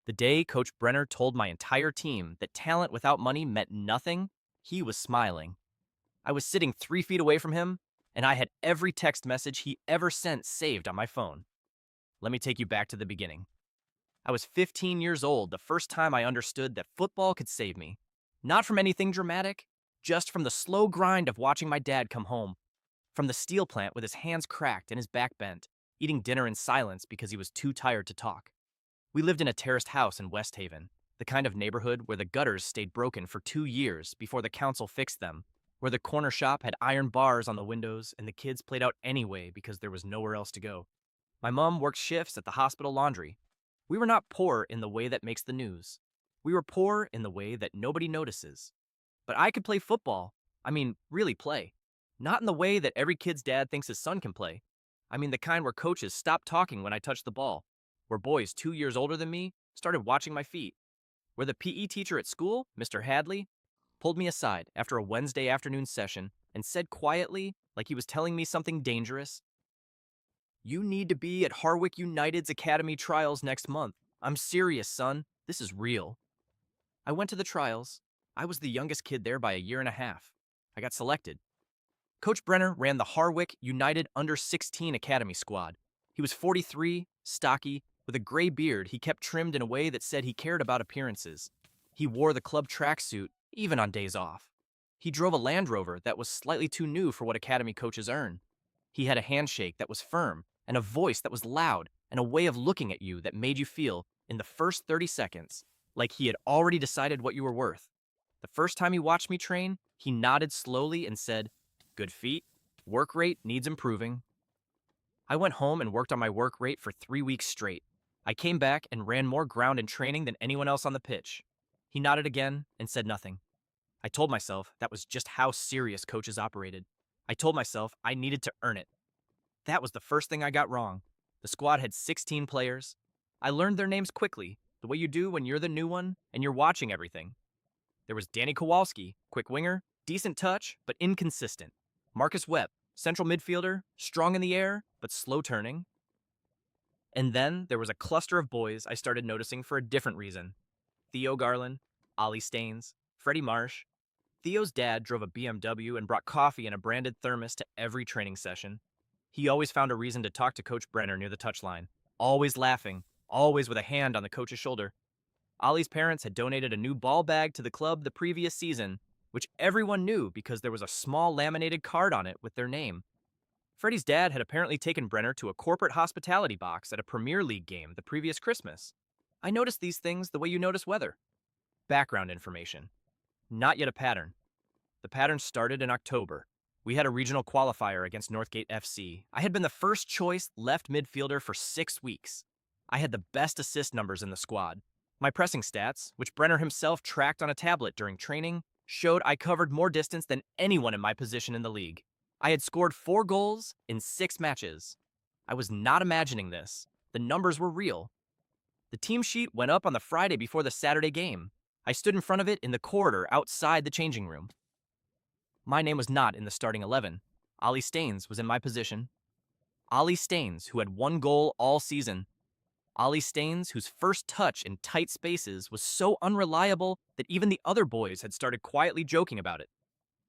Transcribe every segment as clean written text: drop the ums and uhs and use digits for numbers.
The day Coach Brenner told my entire team that talent without money meant nothing, he was smiling. I was sitting 3 feet away from him, and I had every text message he ever sent saved on my phone. Let me take you back to the beginning. I was 15 years old the first time I understood that football could save me. Not from anything dramatic, just from the slow grind of watching my dad come home from the steel plant with his hands cracked and his back bent, eating dinner in silence because he was too tired to talk. We lived in a terraced house in West Haven, the kind of neighborhood where the gutters stayed broken for 2 years before the council fixed them, where the corner shop had iron bars on the windows and the kids played out anyway because there was nowhere else to go. My mom worked shifts at the hospital laundry. We were not poor in the way that makes the news. We were poor in the way that nobody notices. But I could play football. I mean, really play. Not in the way that every kid's dad thinks his son can play. I mean, the kind where coaches stopped talking when I touched the ball, where boys 2 years older than me started watching my feet, where the PE teacher at school, Mr. Hadley, pulled me aside after a Wednesday afternoon session and said quietly, like he was telling me something dangerous, "You need to be at Harwick United's Academy trials next month. I'm serious, son. This is real." I went to the trials. I was the youngest kid there by a year and a half. I got selected. Coach Brenner ran the Harwick United Under-16 Academy squad. He was 43, stocky, with a gray beard he kept trimmed in a way that said he cared about appearances. He wore the club tracksuit, even on days off. He drove a Land Rover that was slightly too new for what academy coaches earn. He had a handshake that was firm, and a voice that was loud, and a way of looking at you that made you feel, in the first 30 seconds, like he had already decided what you were worth. The first time he watched me train, he nodded slowly and said, "Good feet. Work rate needs improving." I went home and worked on my work rate for 3 weeks straight. I came back and ran more ground in training than anyone else on the pitch. He nodded again and said nothing. I told myself that was just how serious coaches operated. I told myself I needed to earn it. That was the first thing I got wrong. The squad had 16 players. I learned their names quickly, the way you do when you're the new one and you're watching everything. There was Danny Kowalski, quick winger, decent touch, but inconsistent. Marcus Webb, central midfielder, strong in the air, but slow turning. And then there was a cluster of boys I started noticing for a different reason. Theo Garland, Ollie Staines, Freddie Marsh. Theo's dad drove a BMW and brought coffee in a branded thermos to every training session. He always found a reason to talk to Coach Brenner near the touchline, always laughing, always with a hand on the coach's shoulder. Ollie's parents had donated a new ball bag to the club the previous season, which everyone knew because there was a small laminated card on it with their name. Freddie's dad had apparently taken Brenner to a corporate hospitality box at a Premier League game the previous Christmas. I noticed these things the way you notice weather. Background information. Not yet a pattern. The pattern started in October. We had a regional qualifier against Northgate FC. I had been the first choice left midfielder for 6 weeks. I had the best assist numbers in the squad. My pressing stats, which Brenner himself tracked on a tablet during training, showed I covered more distance than anyone in my position in the league. I had scored 4 goals in 6 matches. I was not imagining this. The numbers were real. The team sheet went up on the Friday before the Saturday game. I stood in front of it in the corridor outside the changing room. My name was not in the starting 11. Ollie Staines was in my position. Ollie Staines, who had 1 goal all season. Ollie Staines, whose first touch in tight spaces was so unreliable that even the other boys had started quietly joking about it.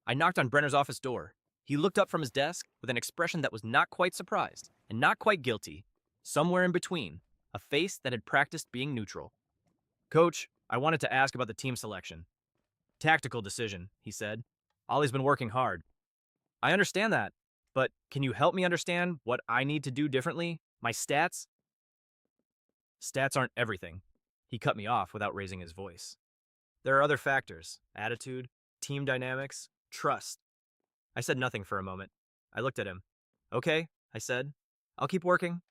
I knocked on Brenner's office door. He looked up from his desk with an expression that was not quite surprised and not quite guilty, somewhere in between, a face that had practiced being neutral. "Coach, I wanted to ask about the team selection." "Tactical decision," he said. "Ollie's been working hard." "I understand that, but can you help me understand what I need to do differently? My stats?" "Stats aren't everything." He cut me off without raising his voice. "There are other factors: attitude, team dynamics, trust." I said nothing for a moment. I looked at him. "Okay," I said. "I'll keep working."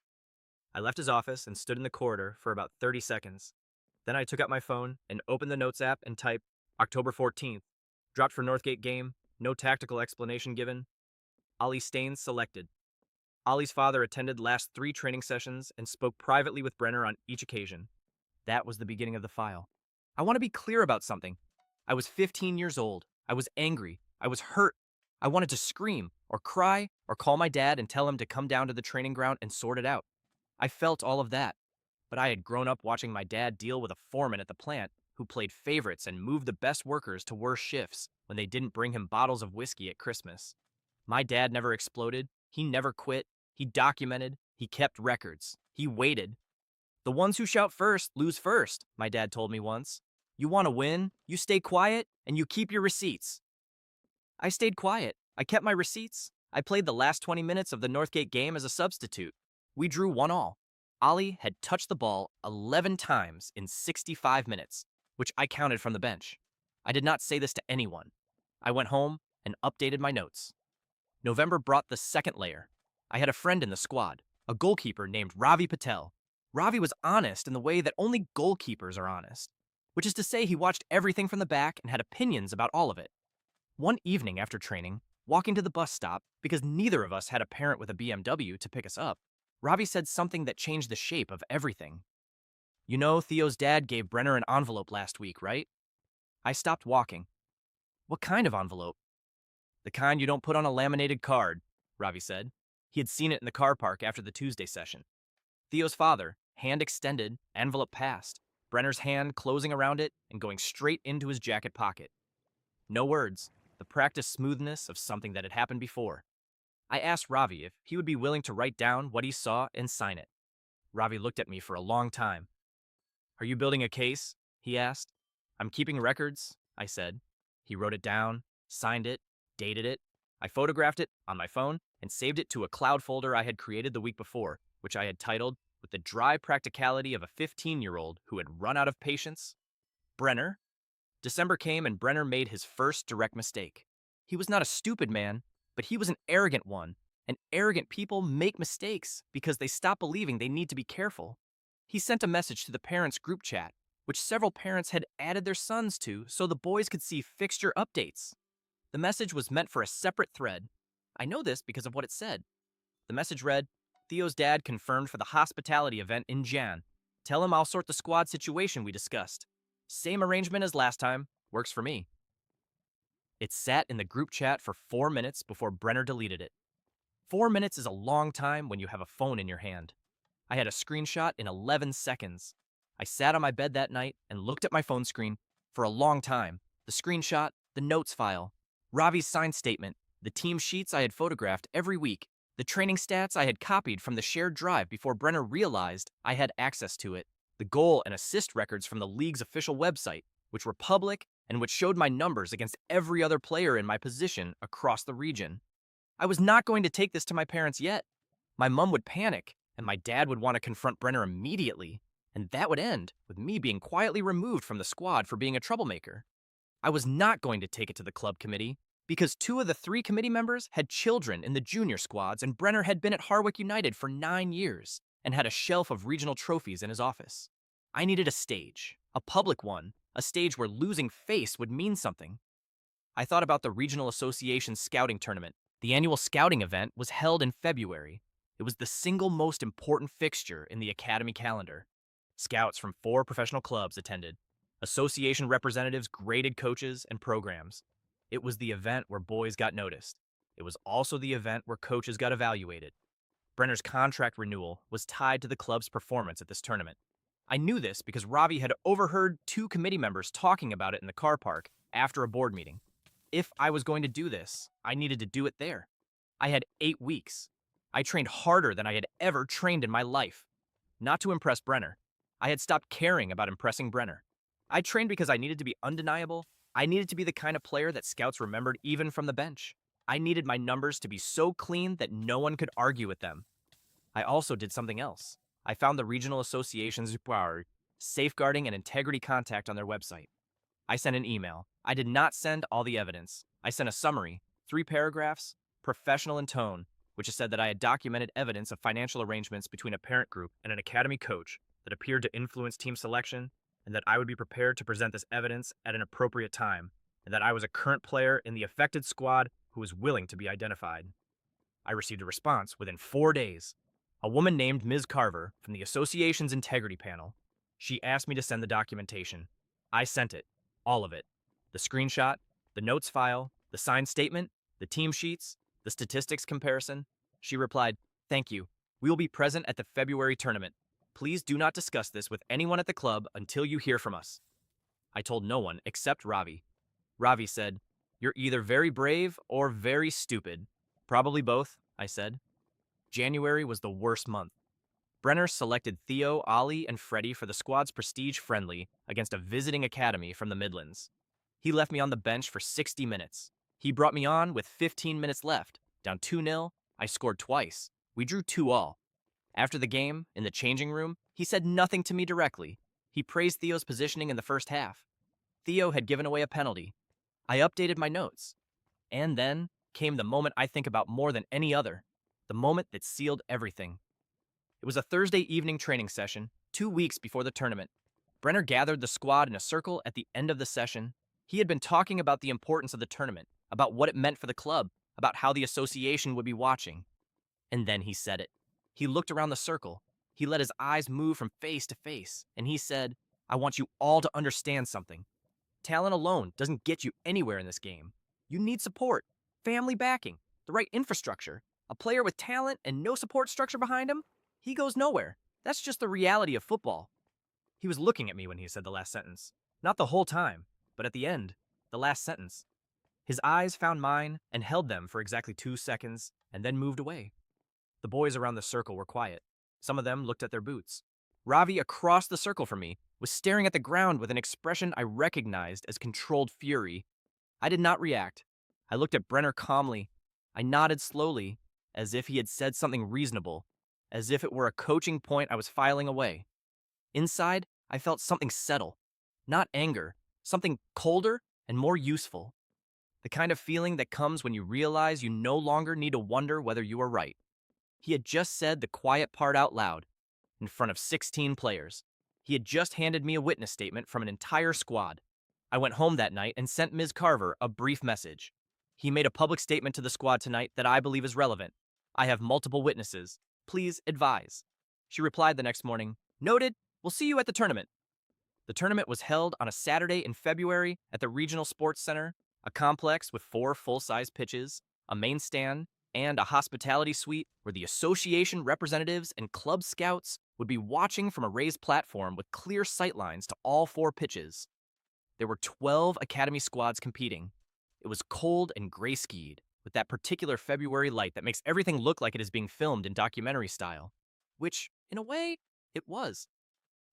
I left his office and stood in the corridor for about 30 seconds. Then I took out my phone and opened the Notes app and typed October 14th. Dropped for Northgate game. No tactical explanation given. Ollie Staines selected. Ollie's father attended last 3 training sessions and spoke privately with Brenner on each occasion. That was the beginning of the file. I want to be clear about something. I was 15 years old. I was angry. I was hurt. I wanted to scream or cry or call my dad and tell him to come down to the training ground and sort it out. I felt all of that. but I had grown up watching my dad deal with a foreman at the plant who played favorites and moved the best workers to worse shifts when they didn't bring him bottles of whiskey at Christmas. My dad never exploded, he never quit, he documented, he kept records, he waited. The ones who shout first lose first, my dad told me once. You want to win, you stay quiet, and you keep your receipts. I stayed quiet. I kept my receipts. I played the last 20 minutes of the Northgate game as a substitute. We drew 1-1. Ollie had touched the ball 11 times in 65 minutes, which I counted from the bench. I did not say this to anyone. I went home and updated my notes. November brought the second layer. I had a friend in the squad, a goalkeeper named Ravi Patel. Ravi was honest in the way that only goalkeepers are honest, which is to say he watched everything from the back and had opinions about all of it. One evening after training, walking to the bus stop, because neither of us had a parent with a BMW to pick us up, Ravi said something that changed the shape of everything. You know, Theo's dad gave Brenner an envelope last week, right? I stopped walking. What kind of envelope? The kind you don't put on a laminated card, Ravi said. He had seen it in the car park after the Tuesday session. Theo's father, hand extended, envelope passed, Brenner's hand closing around it and going straight into his jacket pocket. No words, the practiced smoothness of something that had happened before. I asked Ravi if he would be willing to write down what he saw and sign it. Ravi looked at me for a long time. Are you building a case? He asked. I'm keeping records, I said. He wrote it down, signed it, dated it. I photographed it on my phone and saved it to a cloud folder I had created the week before, which I had titled, with the dry practicality of a 15-year-old who had run out of patience, Brenner. December came and Brenner made his first direct mistake. He was not a stupid man, but he was an arrogant one, and arrogant people make mistakes because they stop believing they need to be careful. He sent a message to the parents' group chat, which several parents had added their sons to so the boys could see fixture updates. The message was meant for a separate thread. I know this because of what it said. The message read, Theo's dad confirmed for the hospitality event in Jan. Tell him I'll sort the squad situation we discussed. Same arrangement as last time. Works for me. It sat in the group chat for 4 minutes before Brenner deleted it. 4 minutes is a long time when you have a phone in your hand. I had a screenshot in 11 seconds. I sat on my bed that night and looked at my phone screen for a long time. The screenshot, the notes file, Ravi's signed statement, the team sheets I had photographed every week, the training stats I had copied from the shared drive before Brenner realized I had access to it, the goal and assist records from the league's official website, which were public and which showed my numbers against every other player in my position across the region. I was not going to take this to my parents yet. My mom would panic, and my dad would want to confront Brenner immediately, and that would end with me being quietly removed from the squad for being a troublemaker. I was not going to take it to the club committee, because 2 of the 3 committee members had children in the junior squads, and Brenner had been at Harwick United for 9 years and had a shelf of regional trophies in his office. I needed a stage, a public one, a stage where losing face would mean something. I thought about the Regional Association Scouting Tournament. The annual scouting event was held in February. It was the single most important fixture in the academy calendar. Scouts from 4 professional clubs attended. Association representatives graded coaches and programs. It was the event where boys got noticed. It was also the event where coaches got evaluated. Brenner's contract renewal was tied to the club's performance at this tournament. I knew this because Ravi had overheard 2 committee members talking about it in the car park after a board meeting. If I was going to do this, I needed to do it there. I had 8 weeks. I trained harder than I had ever trained in my life. Not to impress Brenner. I had stopped caring about impressing Brenner. I trained because I needed to be undeniable. I needed to be the kind of player that scouts remembered even from the bench. I needed my numbers to be so clean that no one could argue with them. I also did something else. I found the Regional Association's safeguarding and integrity contact on their website. I sent an email. I did not send all the evidence. I sent a summary, 3 paragraphs, professional in tone, which said that I had documented evidence of financial arrangements between a parent group and an academy coach that appeared to influence team selection, and that I would be prepared to present this evidence at an appropriate time, and that I was a current player in the affected squad who was willing to be identified. I received a response within 4 days. A woman named Ms. Carver from the association's integrity panel. She asked me to send the documentation. I sent it, all of it. The screenshot, the notes file, the signed statement, the team sheets, the statistics comparison. She replied, "Thank you. We will be present at the February tournament." Please do not discuss this with anyone at the club until you hear from us. I told no one except Ravi. Ravi said, "You're either very brave or very stupid." "Probably both," I said. January was the worst month. Brenner selected Theo, Ollie, and Freddie for the squad's prestige friendly against a visiting academy from the Midlands. He left me on the bench for 60 minutes. He brought me on with 15 minutes left. Down 2-0, I scored twice. We drew 2-2. After the game, in the changing room, he said nothing to me directly. He praised Theo's positioning in the first half. Theo had given away a penalty. I updated my notes. And then came the moment I think about more than any other, the moment that sealed everything. It was a Thursday evening training session, 2 weeks before the tournament. Brenner gathered the squad in a circle at the end of the session. He had been talking about the importance of the tournament, about what it meant for the club, about how the association would be watching. And then he said it. He looked around the circle. He let his eyes move from face to face, and he said, "I want you all to understand something. Talent alone doesn't get you anywhere in this game. You need support, family backing, the right infrastructure. A player with talent and no support structure behind him, he goes nowhere. That's just the reality of football." He was looking at me when he said the last sentence. Not the whole time, but at the end, the last sentence. His eyes found mine and held them for exactly 2 seconds, and then moved away. The boys around the circle were quiet. Some of them looked at their boots. Ravi, across the circle from me, was staring at the ground with an expression I recognized as controlled fury. I did not react. I looked at Brenner calmly. I nodded slowly, as if he had said something reasonable, as if it were a coaching point I was filing away. Inside, I felt something settle. Not anger, something colder and more useful. The kind of feeling that comes when you realize you no longer need to wonder whether you are right. He had just said the quiet part out loud, in front of 16 players. He had just handed me a witness statement from an entire squad. I went home that night and sent Ms. Carver a brief message. "He made a public statement to the squad tonight that I believe is relevant. I have multiple witnesses. Please advise." She replied the next morning, "Noted. We'll see you at the tournament." The tournament was held on a Saturday in February at the Regional Sports Center, a complex with 4 full-size pitches, a main stand, and a hospitality suite where the association representatives and club scouts would be watching from a raised platform with clear sightlines to all 4 pitches. There were 12 academy squads competing. It was cold and gray-skied, with that particular February light that makes everything look like it is being filmed in documentary style. Which, in a way, it was.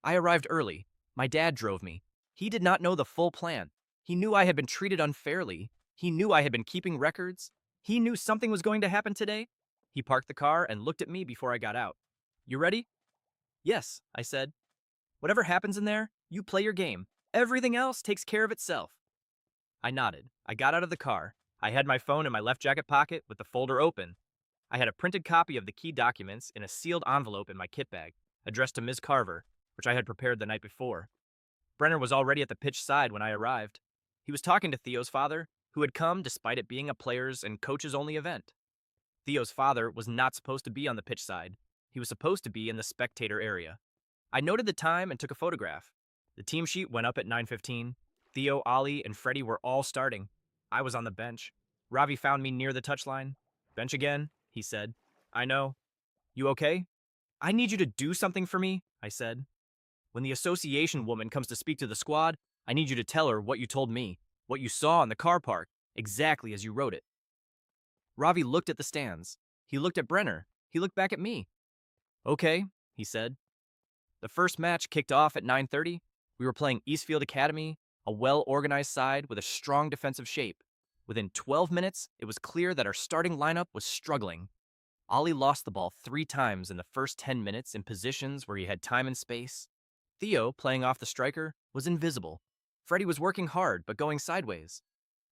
I arrived early. My dad drove me. He did not know the full plan. He knew I had been treated unfairly. He knew I had been keeping records. He knew something was going to happen today. He parked the car and looked at me before I got out. "You ready?" "Yes," I said. "Whatever happens in there, you play your game. Everything else takes care of itself." I nodded. I got out of the car. I had my phone in my left jacket pocket with the folder open. I had a printed copy of the key documents in a sealed envelope in my kit bag, addressed to Ms. Carver, which I had prepared the night before. Brenner was already at the pitch side when I arrived. He was talking to Theo's father, who had come despite it being a players' and coaches-only event. Theo's father was not supposed to be on the pitch side. He was supposed to be in the spectator area. I noted the time and took a photograph. The team sheet went up at 9:15. Theo, Ollie, and Freddie were all starting. I was on the bench. Ravi found me near the touchline. "Bench again," he said. "I know. You okay?" "I need you to do something for me," I said. "When the association woman comes to speak to the squad, I need you to tell her what you told me, what you saw in the car park, exactly as you wrote it." Ravi looked at the stands. He looked at Brenner. He looked back at me. "Okay," he said. The first match kicked off at 9:30. We were playing Eastfield Academy, a well-organized side with a strong defensive shape. Within 12 minutes, it was clear that our starting lineup was struggling. Ollie lost the ball 3 times in the first 10 minutes in positions where he had time and space. Theo, playing off the striker, was invisible. Freddie was working hard, but going sideways.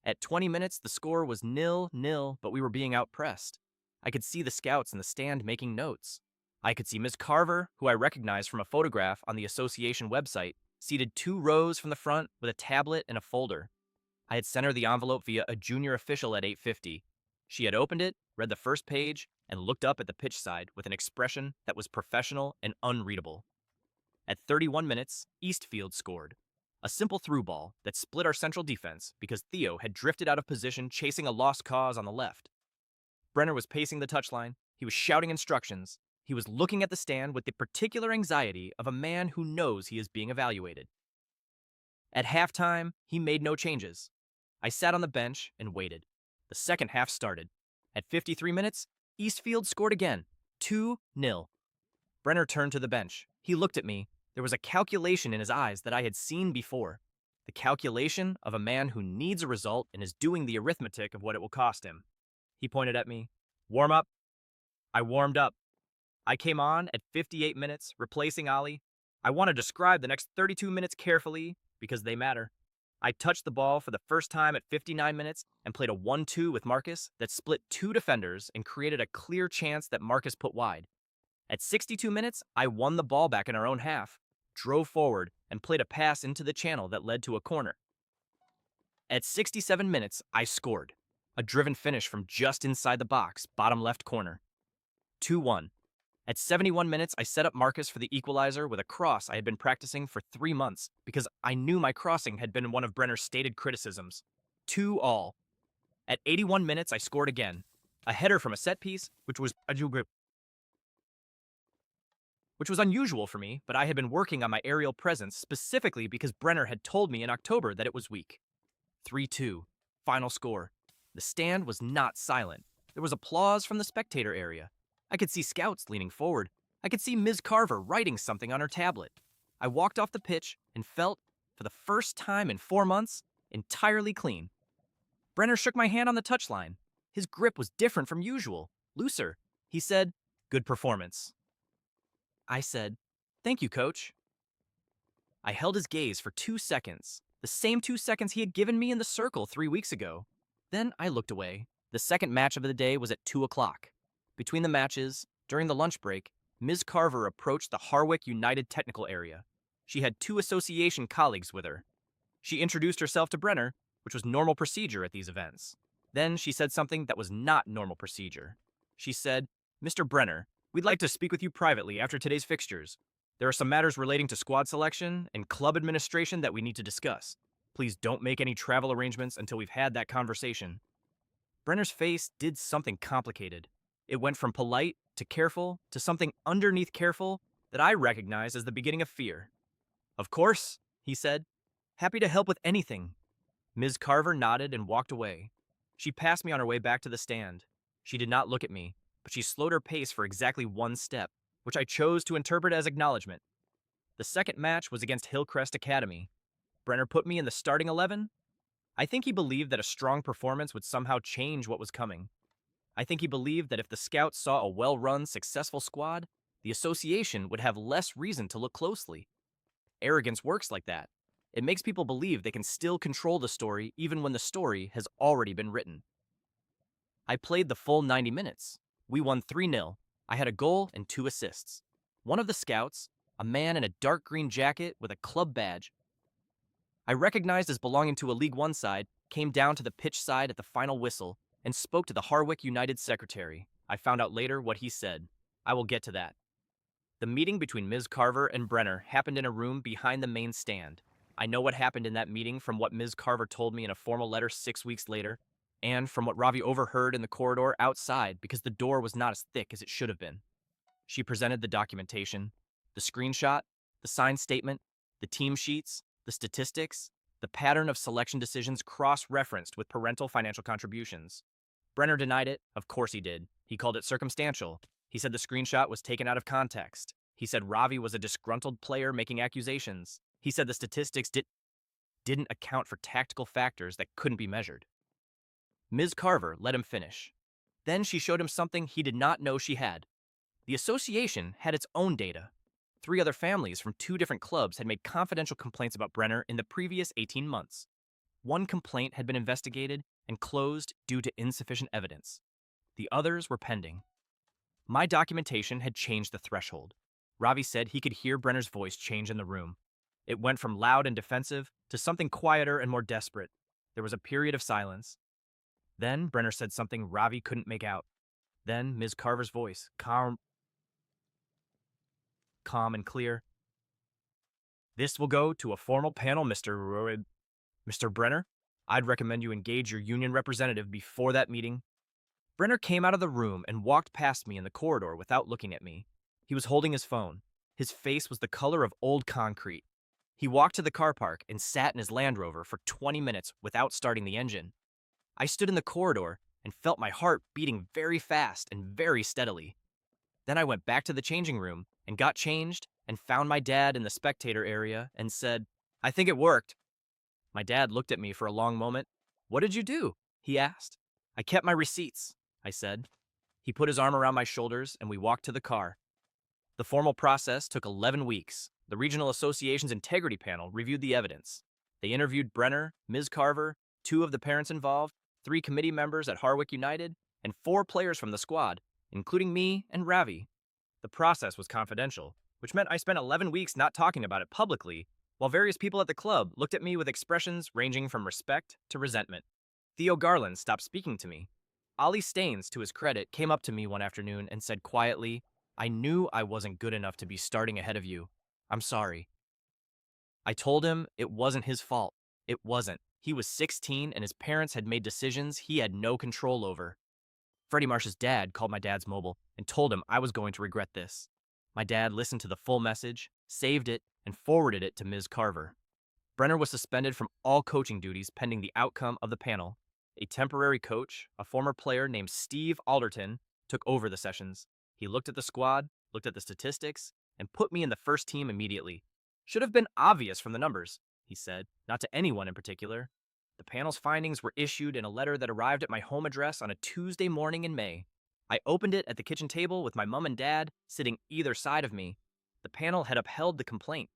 At 20 minutes, the score was 0-0, but we were being outpressed. I could see the scouts in the stand making notes. I could see Ms. Carver, who I recognized from a photograph on the association website, seated 2 rows from the front with a tablet and a folder. I had sent her the envelope via a junior official at 8:50. She had opened it, read the first page, and looked up at the pitch side with an expression that was professional and unreadable. At 31 minutes, Eastfield scored. A simple through ball that split our central defense because Theo had drifted out of position chasing a lost cause on the left. Brenner was pacing the touchline. He was shouting instructions. He was looking at the stand with the particular anxiety of a man who knows he is being evaluated. At halftime, he made no changes. I sat on the bench and waited. The second half started. At 53 minutes, Eastfield scored again, 2-0. Brenner turned to the bench. He looked at me. There was a calculation in his eyes that I had seen before. The calculation of a man who needs a result and is doing the arithmetic of what it will cost him. He pointed at me. Warm up. I warmed up. I came on at 58 minutes, replacing Ali. I want to describe the next 32 minutes carefully because they matter. I touched the ball for the first time at 59 minutes and played a 1-2 with Marcus that split two defenders and created a clear chance that Marcus put wide. At 62 minutes, I won the ball back in our own half, drove forward, and played a pass into the channel that led to a corner. At 67 minutes, I scored. A driven finish from just inside the box, bottom left corner. 2-1. At 71 minutes, I set up Marcus for the equalizer with a cross I had been practicing for 3 months because I knew my crossing had been one of Brenner's stated criticisms. 2-2. At 81 minutes, I scored again. A header from a set piece, which was unusual for me, but I had been working on my aerial presence specifically because Brenner had told me in October that it was weak. 3-2. Final score. The stand was not silent. There was applause from the spectator area. I could see scouts leaning forward. I could see Ms. Carver writing something on her tablet. I walked off the pitch and felt, for the first time in 4 months, entirely clean. Brenner shook my hand on the touchline. His grip was different from usual, looser. He said, "Good performance." I said, "Thank you, coach." I held his gaze for 2 seconds, the same 2 seconds he had given me in the circle 3 weeks ago. Then I looked away. The second match of the day was at 2 o'clock. Between the matches, during the lunch break, Ms. Carver approached the Harwick United Technical Area. She had 2 association colleagues with her. She introduced herself to Brenner, which was normal procedure at these events. Then she said something that was not normal procedure. She said, "Mr. Brenner, we'd like to speak with you privately after today's fixtures. There are some matters relating to squad selection and club administration that we need to discuss. Please don't make any travel arrangements until we've had that conversation." Brenner's face did something complicated. It went from polite to careful to something underneath careful that I recognized as the beginning of fear. "Of course," he said. "Happy to help with anything." Ms. Carver nodded and walked away. She passed me on her way back to the stand. She did not look at me, but she slowed her pace for exactly 1 step, which I chose to interpret as acknowledgement. The second match was against Hillcrest Academy. Brenner put me in the starting 11. I think he believed that a strong performance would somehow change what was coming. I think he believed that if the scouts saw a well-run, successful squad, the association would have less reason to look closely. Arrogance works like that. It makes people believe they can still control the story even when the story has already been written. I played the full 90 minutes. We won 3-0. I had a goal and 2 assists. One of the scouts, a man in a dark green jacket with a club badge I recognized as belonging to a League One side, came down to the pitch side at the final whistle and spoke to the Harwick United secretary. I found out later what he said. I will get to that. The meeting between Ms. Carver and Brenner happened in a room behind the main stand. I know what happened in that meeting from what Ms. Carver told me in a formal letter 6 weeks later, and from what Ravi overheard in the corridor outside because the door was not as thick as it should have been. She presented the documentation, the screenshot, the signed statement, the team sheets, the statistics, the pattern of selection decisions cross-referenced with parental financial contributions. Brenner denied it. Of course he did. He called it circumstantial. He said the screenshot was taken out of context. He said Ravi was a disgruntled player making accusations. He said the statistics didn't account for tactical factors that couldn't be measured. Ms. Carver let him finish. Then she showed him something he did not know she had. The association had its own data. 3 other families from 2 different clubs had made confidential complaints about Brenner in the previous 18 months. One complaint had been investigated and closed due to insufficient evidence. The others were pending. My documentation had changed the threshold. Ravi said he could hear Brenner's voice change in the room. It went from loud and defensive to something quieter and more desperate. There was a period of silence. Then Brenner said something Ravi couldn't make out. Then Ms. Carver's voice, calm and clear. "This will go to a formal panel, Mr. Brenner. I'd recommend you engage your union representative before that meeting." Brenner came out of the room and walked past me in the corridor without looking at me. He was holding his phone. His face was the color of old concrete. He walked to the car park and sat in his Land Rover for 20 minutes without starting the engine. I stood in the corridor and felt my heart beating very fast and very steadily. Then I went back to the changing room and got changed and found my dad in the spectator area and said, "I think it worked." My dad looked at me for a long moment. "What did you do?" he asked. "I kept my receipts," I said. He put his arm around my shoulders and we walked to the car. The formal process took 11 weeks. The Regional Association's integrity panel reviewed the evidence. They interviewed Brenner, Ms. Carver, 2 of the parents involved, 3 committee members at Harwick United, and 4 players from the squad, including me and Ravi. The process was confidential, which meant I spent 11 weeks not talking about it publicly, while various people at the club looked at me with expressions ranging from respect to resentment. Theo Garland stopped speaking to me. Ollie Staines, to his credit, came up to me one afternoon and said quietly, "I knew I wasn't good enough to be starting ahead of you. I'm sorry." I told him it wasn't his fault. It wasn't. He was 16 and his parents had made decisions he had no control over. Freddie Marsh's dad called my dad's mobile and told him I was going to regret this. My dad listened to the full message, saved it, and forwarded it to Ms. Carver. Brenner was suspended from all coaching duties pending the outcome of the panel. A temporary coach, a former player named Steve Alderton, took over the sessions. He looked at the squad, looked at the statistics, and put me in the first team immediately. "Should have been obvious from the numbers," he said, not to anyone in particular. The panel's findings were issued in a letter that arrived at my home address on a Tuesday morning in May. I opened it at the kitchen table with my mom and dad sitting either side of me. The panel had upheld the complaint.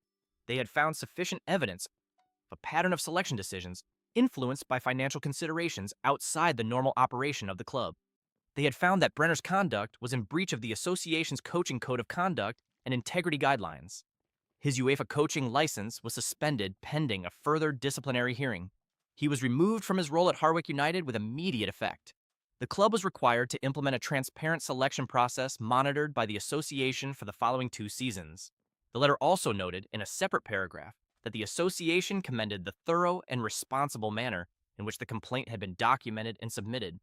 They had found sufficient evidence of a pattern of selection decisions influenced by financial considerations outside the normal operation of the club. They had found that Brenner's conduct was in breach of the association's coaching code of conduct and integrity guidelines. His UEFA coaching license was suspended pending a further disciplinary hearing. He was removed from his role at Harwick United with immediate effect. The club was required to implement a transparent selection process monitored by the association for the following 2 seasons. The letter also noted in a separate paragraph that the association commended the thorough and responsible manner in which the complaint had been documented and submitted.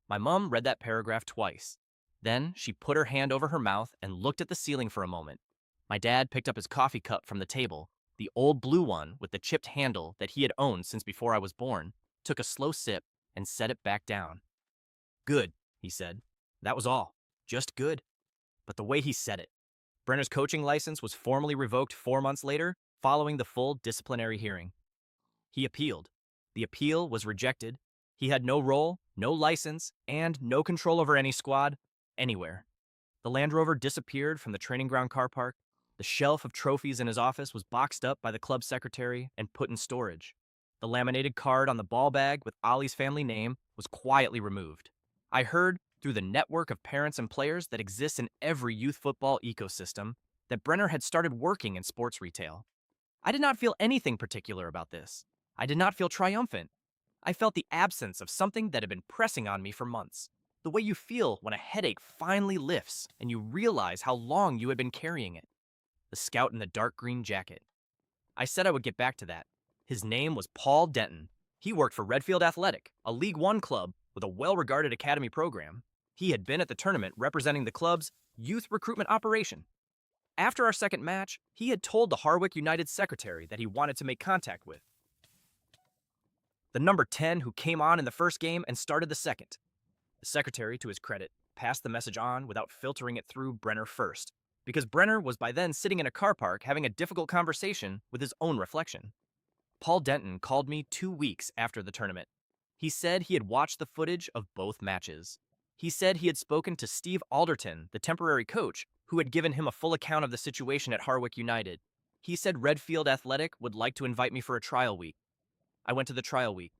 My mom read that paragraph twice. Then she put her hand over her mouth and looked at the ceiling for a moment. My dad picked up his coffee cup from the table, the old blue one with the chipped handle that he had owned since before I was born, took a slow sip, and set it back down. "Good," he said. That was all. Just good. But the way he said it. Brenner's coaching license was formally revoked 4 months later, following the full disciplinary hearing. He appealed. The appeal was rejected. He had no role, no license, and no control over any squad, anywhere. The Land Rover disappeared from the training ground car park. The shelf of trophies in his office was boxed up by the club secretary and put in storage. The laminated card on the ball bag with Ollie's family name was quietly removed. I heard, through the network of parents and players that exists in every youth football ecosystem, that Brenner had started working in sports retail. I did not feel anything particular about this. I did not feel triumphant. I felt the absence of something that had been pressing on me for months. The way you feel when a headache finally lifts and you realize how long you had been carrying it. The scout in the dark green jacket. I said I would get back to that. His name was Paul Denton. He worked for Redfield Athletic, a League One club with a well-regarded academy program. He had been at the tournament representing the club's youth recruitment operation. After our second match, he had told the Harwick United secretary that he wanted to make contact with the number 10 who came on in the first game and started the second. The secretary, to his credit, passed the message on without filtering it through Brenner first, because Brenner was by then sitting in a car park having a difficult conversation with his own reflection. Paul Denton called me 2 weeks after the tournament. He said he had watched the footage of both matches. He said he had spoken to Steve Alderton, the temporary coach, who had given him a full account of the situation at Harwick United. He said Redfield Athletic would like to invite me for a trial week. I went to the trial week.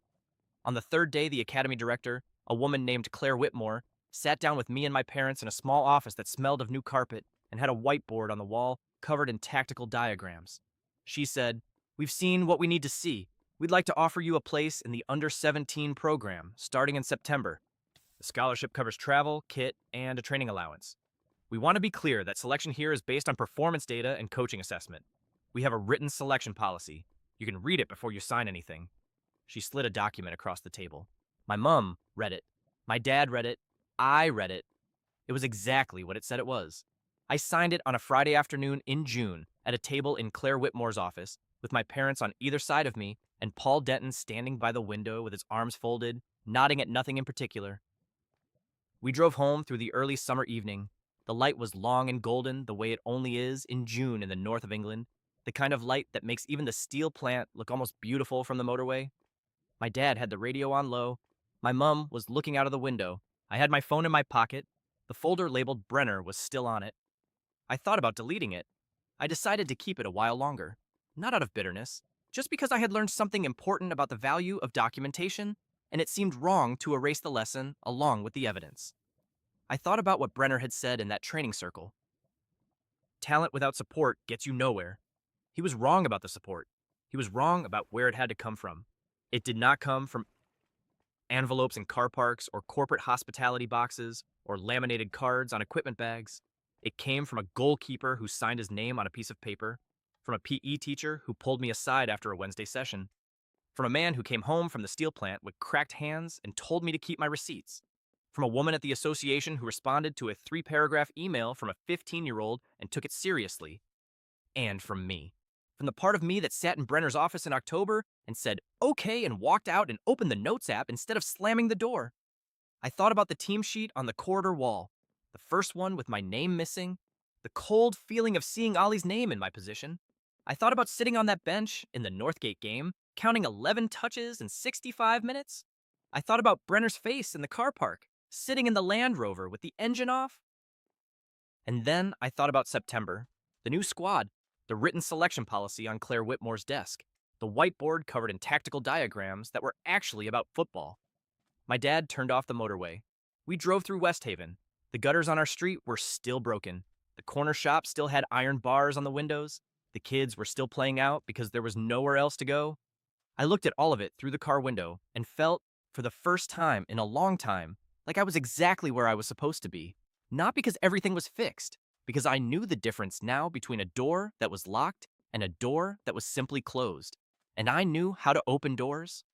On the 3rd day, the academy director, a woman named Claire Whitmore, sat down with me and my parents in a small office that smelled of new carpet and had a whiteboard on the wall covered in tactical diagrams. She said, "We've seen what we need to see. We'd like to offer you a place in the under-17 program starting in September. The scholarship covers travel, kit, and a training allowance. We want to be clear that selection here is based on performance data and coaching assessment. We have a written selection policy. You can read it before you sign anything." She slid a document across the table. My mom read it. My dad read it. I read it. It was exactly what it said it was. I signed it on a Friday afternoon in June at a table in Claire Whitmore's office, with my parents on either side of me and Paul Denton standing by the window with his arms folded, nodding at nothing in particular. We drove home through the early summer evening. The light was long and golden, the way it only is in June in the north of England, the kind of light that makes even the steel plant look almost beautiful from the motorway. My dad had the radio on low. My mum was looking out of the window. I had my phone in my pocket. The folder labeled Brenner was still on it. I thought about deleting it. I decided to keep it a while longer, not out of bitterness, just because I had learned something important about the value of documentation, and it seemed wrong to erase the lesson along with the evidence. I thought about what Brenner had said in that training circle. Talent without support gets you nowhere. He was wrong about the support. He was wrong about where it had to come from. It did not come from envelopes in car parks or corporate hospitality boxes or laminated cards on equipment bags. It came from a goalkeeper who signed his name on a piece of paper, from a PE teacher who pulled me aside after a Wednesday session, from a man who came home from the steel plant with cracked hands and told me to keep my receipts, from a woman at the association who responded to a 3-paragraph email from a 15-year-old and took it seriously, and from me. From the part of me that sat in Brenner's office in October and said, okay, and walked out and opened the Notes app instead of slamming the door. I thought about the team sheet on the corridor wall, the first one with my name missing, the cold feeling of seeing Ollie's name in my position. I thought about sitting on that bench in the Northgate game, counting 11 touches in 65 minutes. I thought about Brenner's face in the car park, sitting in the Land Rover with the engine off. And then I thought about September, the new squad, the written selection policy on Claire Whitmore's desk, the whiteboard covered in tactical diagrams that were actually about football. My dad turned off the motorway. We drove through West Haven. The gutters on our street were still broken. The corner shop still had iron bars on the windows. The kids were still playing out because there was nowhere else to go. I looked at all of it through the car window and felt, for the first time in a long time, like I was exactly where I was supposed to be. Not because everything was fixed, because I knew the difference now between a door that was locked and a door that was simply closed. And I knew how to open doors